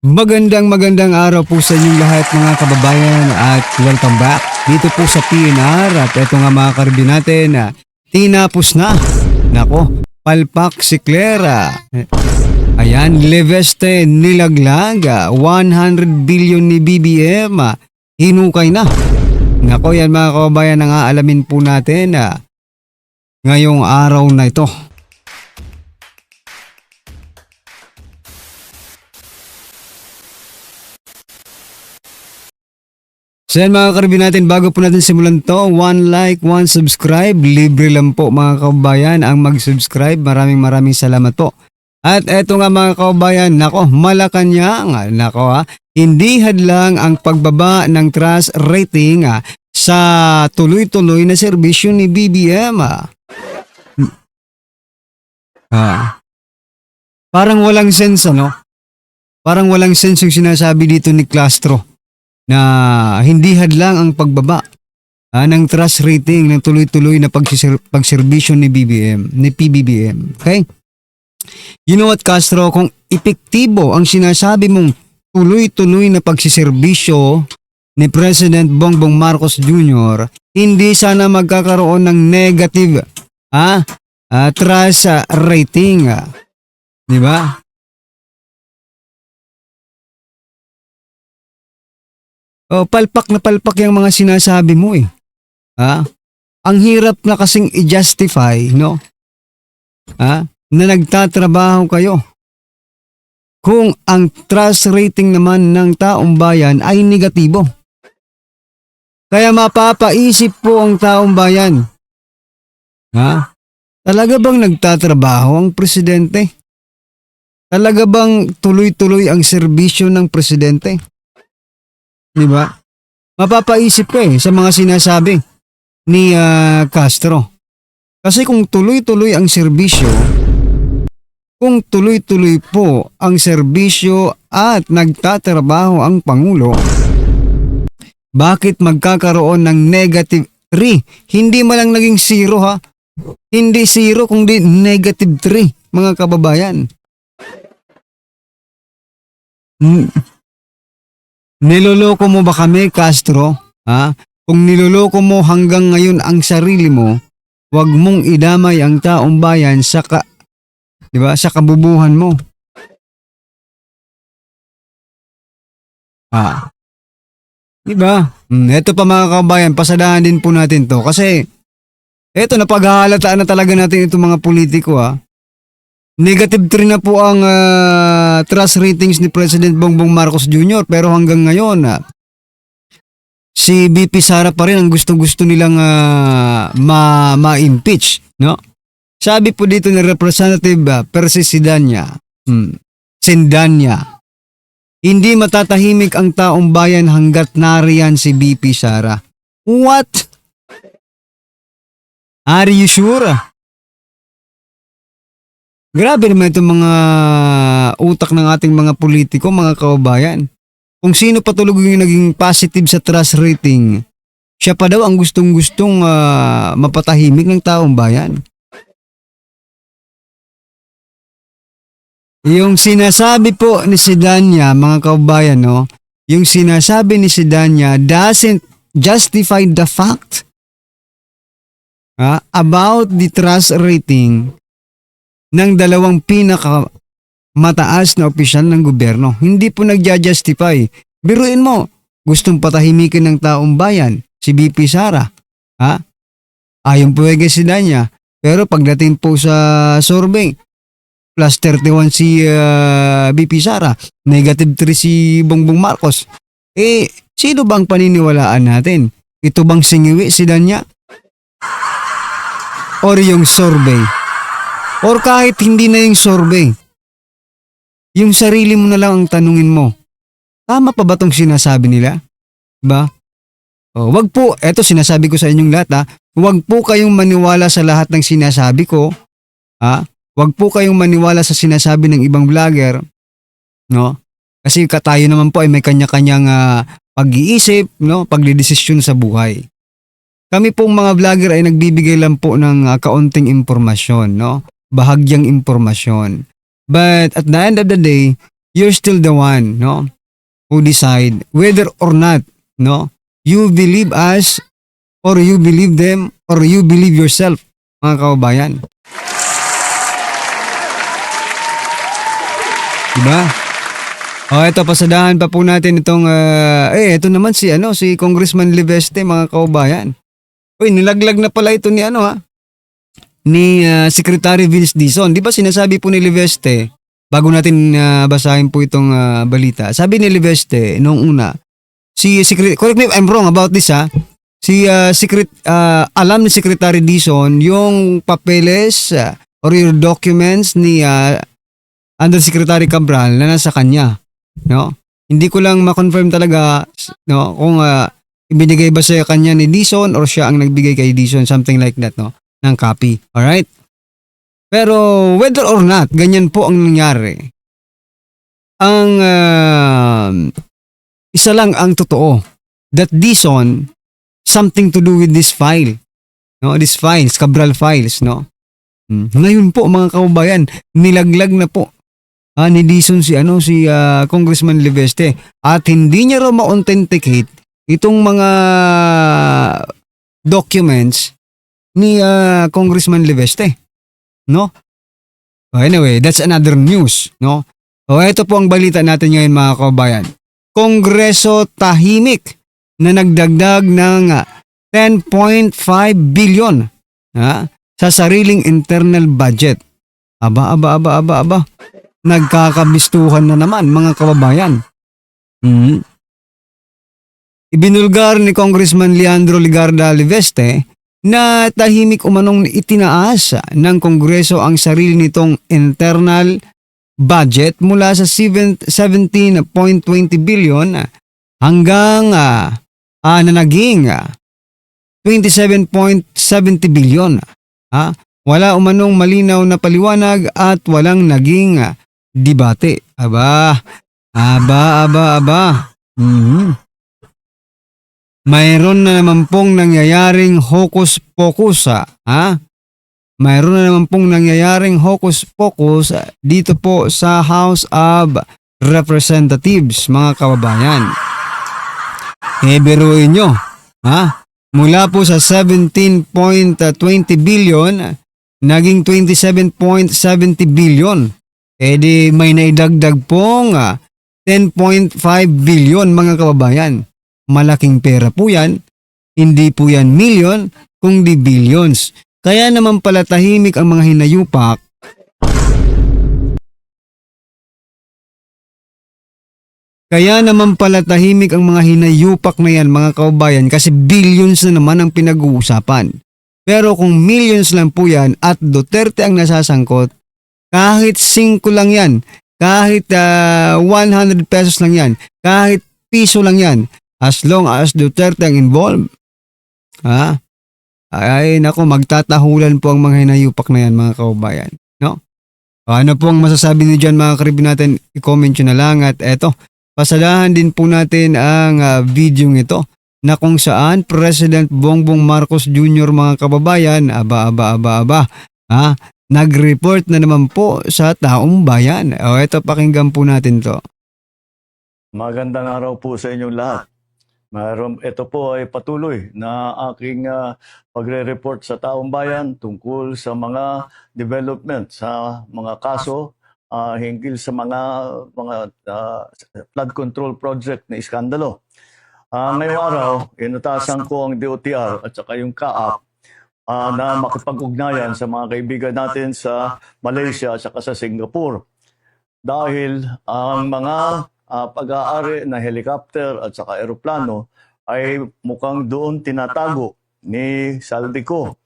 Magandang araw po sa inyong lahat mga kababayan at welcome back dito po sa PNR at eto nga mga karbi natin na tinapos na. Nako, palpak si Clara. Ayan, Leveste nilaglag, 100 billion ni BBM, hinukay na. Nako yan mga kababayan ang aalamin po natin ngayong araw na ito. So yan mga karbi natin, bago po natin simulan to, 1 like, 1 subscribe, libre lang po mga kababayan ang mag-subscribe. Maraming salamat po. At eto nga mga kababayan, nako, Malacanang, nako hindi hadlang ang pagbaba ng trust rating sa tuloy-tuloy na serbisyo ni BBM. Parang walang sense Parang walang sense yung sinasabi dito ni Castro na hindi hadlang ang pagbaba ng trust rating ng tuloy-tuloy na pagserbisyo ni PBBM. Okay? You know what, Castro, kung epektibo ang sinasabi mong tuloy-tuloy na pagsiserbisyo ni President Bongbong Marcos Jr., hindi sana magkakaroon ng negative trust rating. Di ba? Palpak na palpak yung mga sinasabi mo eh. Ang hirap na kasing i-justify, no? Na nagtatrabaho kayo. Kung ang trust rating naman ng taong bayan ay negatibo. Kaya mapapaisip po ang taong bayan. Talaga bang nagtatrabaho ang presidente? Talaga bang tuloy-tuloy ang serbisyo ng presidente? Diba? Mapapaisip ka sa mga sinasabi ni Castro. Kasi kung tuloy-tuloy ang serbisyo, kung tuloy-tuloy po ang serbisyo at nagtatrabaho ang Pangulo, bakit magkakaroon ng negative 3? Hindi malang naging 0 Hindi 0 kundi negative 3 mga kababayan. Niloloko mo ba kami, Castro? Kung niloloko mo hanggang ngayon ang sarili mo, wag mong idamay ang taong bayan sa sa kabubuhan mo. Diba? Ito pa mga kabayan, pasadahan din po natin to kasi eto napaghahalataan na talaga natin itong mga politiko Negative 3 na po ang trust ratings ni President Bongbong Marcos Jr. Pero hanggang ngayon, si BP Sara pa rin ang gustong-gusto nilang ma-impeach. No? Sabi po dito ni Representative Percy Sindanya, hindi matatahimik ang taong bayan hanggat nariyan si BP Sara. What? Are you sure? Grabe naman itong mga utak ng ating mga politiko, mga kababayan. Kung sino patulog yung naging positive sa trust rating, siya pa daw ang gustong-gustong mapatahimik ng taong bayan. Yung sinasabi po ni Sindanya, mga kababayan, yung sinasabi ni Sindanya doesn't justify the fact about the trust rating ng dalawang pinakamataas na opisyal ng gobyerno. Hindi po nagja-justify. Biruin mo, gustong patahimikin ng taong bayan, si BP Sara. Ayon po kay Sindanya. Pero pagdating po sa survey, plus 31 si BP Sara, negative 3 si Bongbong Marcos. Sino bang paniniwalaan natin? Ito bang singiwi, Sindanya? Or yung survey? Or kahit hindi na yung survey, yung sarili mo na lang ang tanungin mo, tama pa ba itong sinasabi nila? Ba? Wag po, eto sinasabi ko sa inyong lahat wag po kayong maniwala sa lahat ng sinasabi ko. Wag po kayong maniwala sa sinasabi ng ibang vlogger. No? Kasi tayo naman po ay may kanya-kanyang pag-iisip, pagdidesisyon sa buhay. Kami pong mga vlogger ay nagbibigay lang po ng kaunting impormasyon, bahagyang impormasyon. But at the end of the day, you're still the one, no, who decide whether or not, no, you believe us or you believe them or you believe yourself, mga kababayan. Diba? O ito, pasadahan pa po natin itong, ito naman si Congressman Liveste, mga kababayan. Uy, nilaglag na pala ito ni Secretary Vince Dizon. Di ba sinasabi po ni Liveste, bago natin basahin po itong balita, sabi ni Liveste noong una, correct me if I'm wrong about this alam ni Secretary Dizon yung papeles or your documents ni Undersecretary Cabral na nasa kanya, no? Hindi ko lang ma-confirm talaga, no, kung ibinigay ba sa kanya ni Dizon or siya ang nagbigay kay Dizon, something like that, no, ng copy. All right? Pero whether or not ganyan po ang nangyari, ang isa lang ang totoo, that Dizon something to do with this file, no, these files, Cabral files, no. Ngayon po, mga kababayan, nilaglag na po ni Dizon si Congressman Liveste, at hindi niya raw ma-authenticate itong mga documents ni Congressman Liveste, no? Anyway, that's another news, no? O ito po ang balita natin ngayon, mga kababayan. Kongreso tahimik na nagdagdag ng 10.5 billion sa sariling internal budget. Aba. Nagkakabistuhan na naman, mga kababayan. Ibinulgar ni Congressman Leandro Ligarda Liveste na tahimik umanong itinaas ng Kongreso ang sarili nitong internal budget mula sa 17.20 billion hanggang na naging 27.70 billion. Wala umanong malinaw na paliwanag at walang naging debate. Aba. Mayroon na naman pong nangyayaring hocus-pocus, Mayroon na naman pong nangyayaring hocus-pocus dito po sa House of Representatives, mga kababayan. Biruin nyo, mula po sa 17.20 billion, naging 27.70 billion. Di may naidagdag pong 10.5 billion, mga kababayan. Malaking pera po yan. Hindi po yan million, kundi billions. Kaya naman pala tahimik ang mga hinayupak. Na yan, mga kababayan, kasi billions na naman ang pinag-uusapan. Pero kung millions lang po yan at Duterte ang nasasangkot, kahit 5 lang yan, kahit 100 pesos lang yan, kahit piso lang yan, as long as Duterte ang involved, ay nako, magtatahulan po ang mga hinayupak na yan, mga kababayan, no? Ano po ang masasabi niyo dyan, mga karibin natin? I-comment nyo na lang. At eto, pasadahan din po natin ang video ito na kung saan President Bongbong Marcos Jr., mga kababayan, nag-report na naman po sa taong bayan. O eto, pakinggan po natin to. Magandang araw po sa inyong lahat. Ito po ay patuloy na aking pagre-report sa taong bayan tungkol sa mga development, sa mga kaso hinggil sa mga flood control project na iskandalo. Ngayong araw, inutasan ko ang DOTR at saka yung CAAP na makipag-ugnayan sa mga kaibigan natin sa Malaysia at saka sa Singapore. Dahil ang mga pag-aari na helicopter at saka eroplano ay mukhang doon tinatago ni Saldico.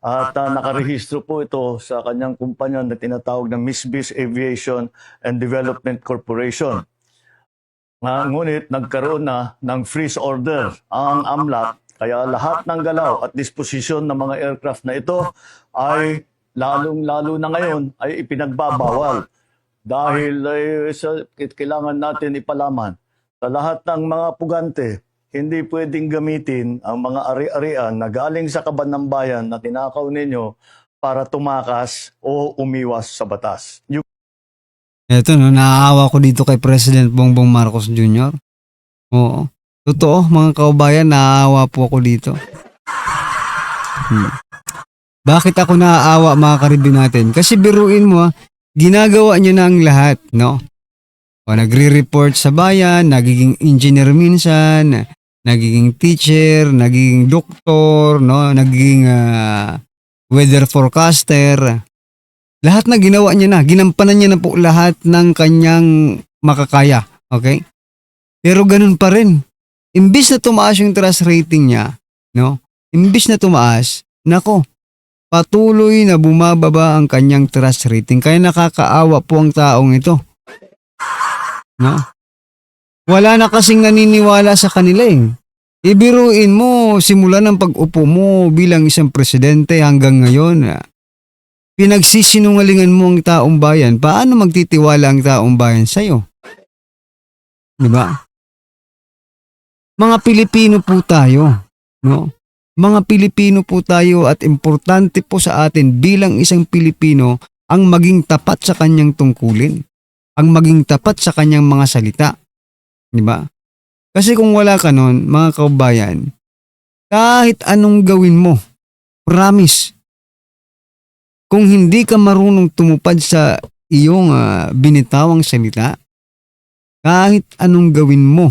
At nakarehistro po ito sa kanyang kumpanya na tinatawag na Misbis Aviation and Development Corporation. Ngunit nagkaroon na ng freeze order ang AMLAC, kaya lahat ng galaw at disposisyon ng mga aircraft na ito ay lalong-lalo na ngayon ay ipinagbabawal. Dahil kailangan natin ipalaman sa lahat ng mga pugante, hindi pwedeng gamitin ang mga ari-arian na galing sa kaban ng bayan na tinakaw ninyo para tumakas o umiwas sa batas. Eto no, naaawa ko dito kay President Bongbong Marcos Jr. Oo. Totoo, mga kaubayan, naaawa po ako dito. Bakit ako naaawa, mga karibin natin? Kasi biruin mo, ginagawa niya na ang lahat, no? O, nagre-report sa bayan, nagiging engineer minsan, nagiging teacher, nagiging doktor, no? Nagiging weather forecaster. Lahat na ginawa niya na, ginampanan niya na po lahat ng kanyang makakaya, okay? Pero ganun pa rin. Imbis na tumaas yung trust rating niya, no? Imbis na tumaas, nako, patuloy na bumababa ang kanyang trust rating. Kaya nakakaawa po ang taong ito. No? Wala na kasing naniniwala sa kanila eh. Ibiruin mo, simula ng pag-upo mo bilang isang presidente hanggang ngayon, pinagsisinungalingan mo ang taong bayan. Paano magtitiwala ang taong bayan sa'yo? Diba? Mga Pilipino po tayo, no? Mga Pilipino po tayo at importante po sa atin bilang isang Pilipino ang maging tapat sa kanyang tungkulin, ang maging tapat sa kanyang mga salita. Diba? Kasi kung wala ka nun, mga kaubayan, kahit anong gawin mo, promise, kung hindi ka marunong tumupad sa iyong binitawang salita, kahit anong gawin mo,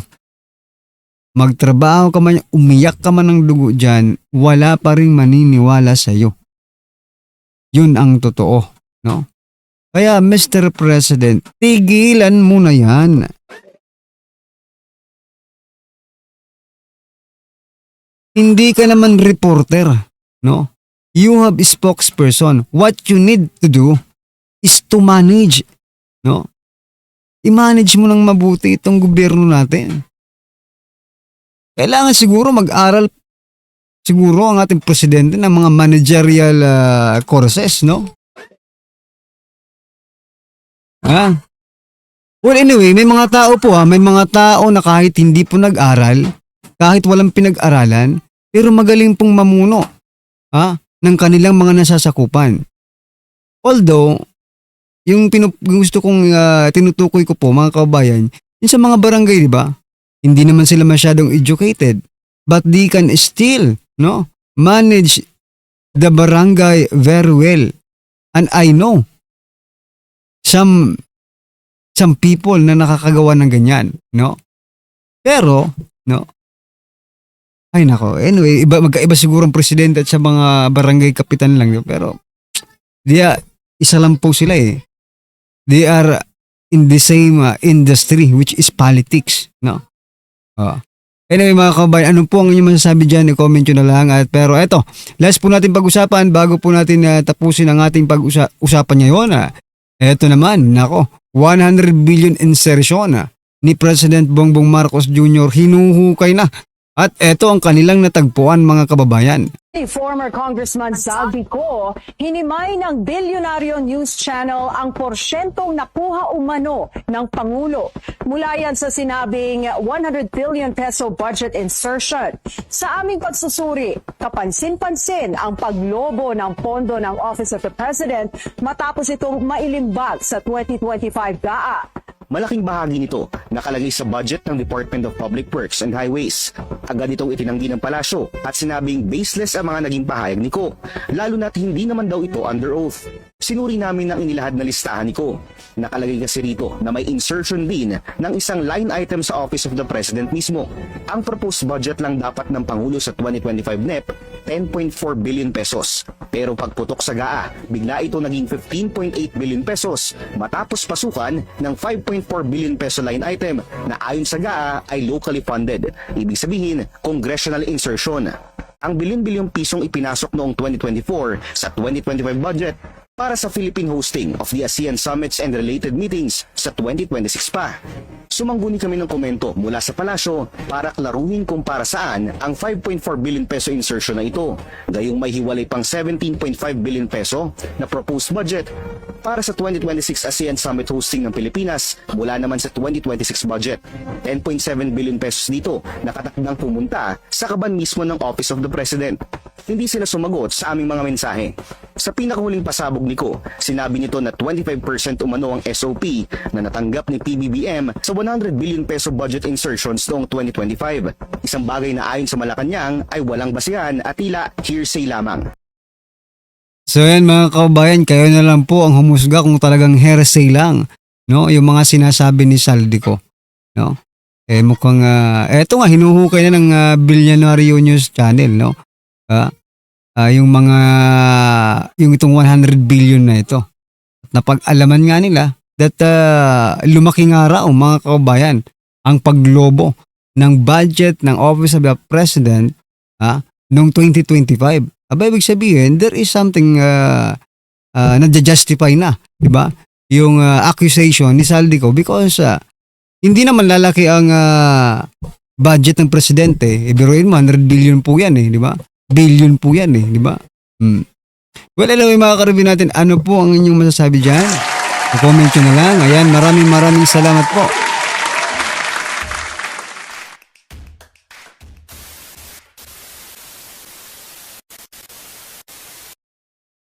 magtrabaho ka man, umiyak ka man ng dugo dyan, wala pa rin maniniwala sa'yo. Yun ang totoo, no? Kaya Mr. President, tigilan mo na yan. Hindi ka naman reporter, no? You have a spokesperson. What you need to do is to manage, no? I-manage mo ng mabuti itong gobyerno natin. Kailangan siguro mag-aral siguro ang ating presidente ng mga managerial courses, no? Well, anyway, may mga tao po may mga tao na kahit hindi po nag-aral, kahit walang pinag-aralan, pero magaling pong mamuno, ng kanilang mga nasasakupan. Although, yung gusto kong tinutukoy ko po, mga kabayan, yung sa mga barangay, di ba? Hindi naman sila masyadong educated, but they can still, no, manage the barangay very well. And I know some people na nakakagawa ng ganyan, no? Pero, no, ay nako, anyway, magkaiba siguro ang presidente at sa mga barangay kapitan lang, pero isa lang po sila eh. They are in the same industry, which is politics, no? Anyway mga kabayan, ano po ang inyong masasabi dyan? I-comment nyo na lang. Pero eto, last po natin pag-usapan bago po natin tapusin ang ating pag-usapan ngayon. Eto naman, nako, 100 billion insertion ni President Bongbong Marcos Jr. hinuhukay na. At eto ang kanilang natagpuan, mga kababayan. Former Congressman Salvi Co, hinimay ng bilyonaryo news channel ang porsyentong nakuha umano ng Pangulo. Mula yan sa sinabing 100 billion peso budget insertion. Sa aming pagsusuri, kapansin-pansin ang paglobo ng pondo ng Office of the President matapos itong mailimbag sa 2025 GAA. Malaking bahagi nito nakalagay sa budget ng Department of Public Works and Highways. Agad itong itinanggi ng palasyo at sinabing baseless ang mga naging pahayag ni Co, lalo na't hindi naman daw ito under oath. Sinuri namin ang inilahad na listahan ni Co. Nakalagay kasi rito na may insertion din ng isang line item sa Office of the President mismo. Ang proposed budget lang dapat ng Pangulo sa 2025 NEP, 10.4 billion pesos. Pero pagputok sa GAA, bigla ito naging 15.8 billion pesos matapos pasukan ng 5.4 billion peso line item na ayon sa GAA ay locally funded. Ibig sabihin, congressional insertion. Ang bilyon-bilyong pisong ipinasok noong 2024 sa 2025 budget para sa Philippine hosting of the ASEAN Summits and related meetings sa 2026 pa. Sumangguni kami ng komento mula sa palasyo para klaruhin kung para saan ang 5.4 billion peso insertion na ito. Gayong may hiwalay pang 17.5 billion peso na proposed budget para sa 2026 ASEAN Summit hosting ng Pilipinas mula naman sa 2026 budget. 10.7 billion pesos dito nakatakdang pumunta sa kaban mismo ng Office of the President. hindi sila sumagot sa aming mga mensahe. Sa pinakahuling pasabog ni Ko, sinabi nito na 25% umano ang SOP na natanggap ni PBBM sa 100 billion peso budget insertions noong 2025. Isang bagay na ayon sa Malacanang ay walang basihan at tila hearsay lamang. So yan mga kabayan, kayo na lang po ang humusga kung talagang hearsay lang, no? Yung mga sinasabi ni Saldico, no? Mukhang eto nga hinuhukay na ng Billionario News Channel, no? Yung itong 100 billion na ito. Napag-alaman nga nila that lumaki nga raw mga kabayan ang paglobo ng budget ng Office of the President noong 2025. Ibig sabihin, there is something na-justify na, di ba? Yung accusation ni Saldico because hindi naman lalaki ang budget ng presidente. Biruin mo, 100 billion po yan di ba? Billion po yan di ba? Well, anyway mga karibin natin, ano po ang inyong masasabi dyan? I-comment nyo na lang. Ayan, maraming salamat po.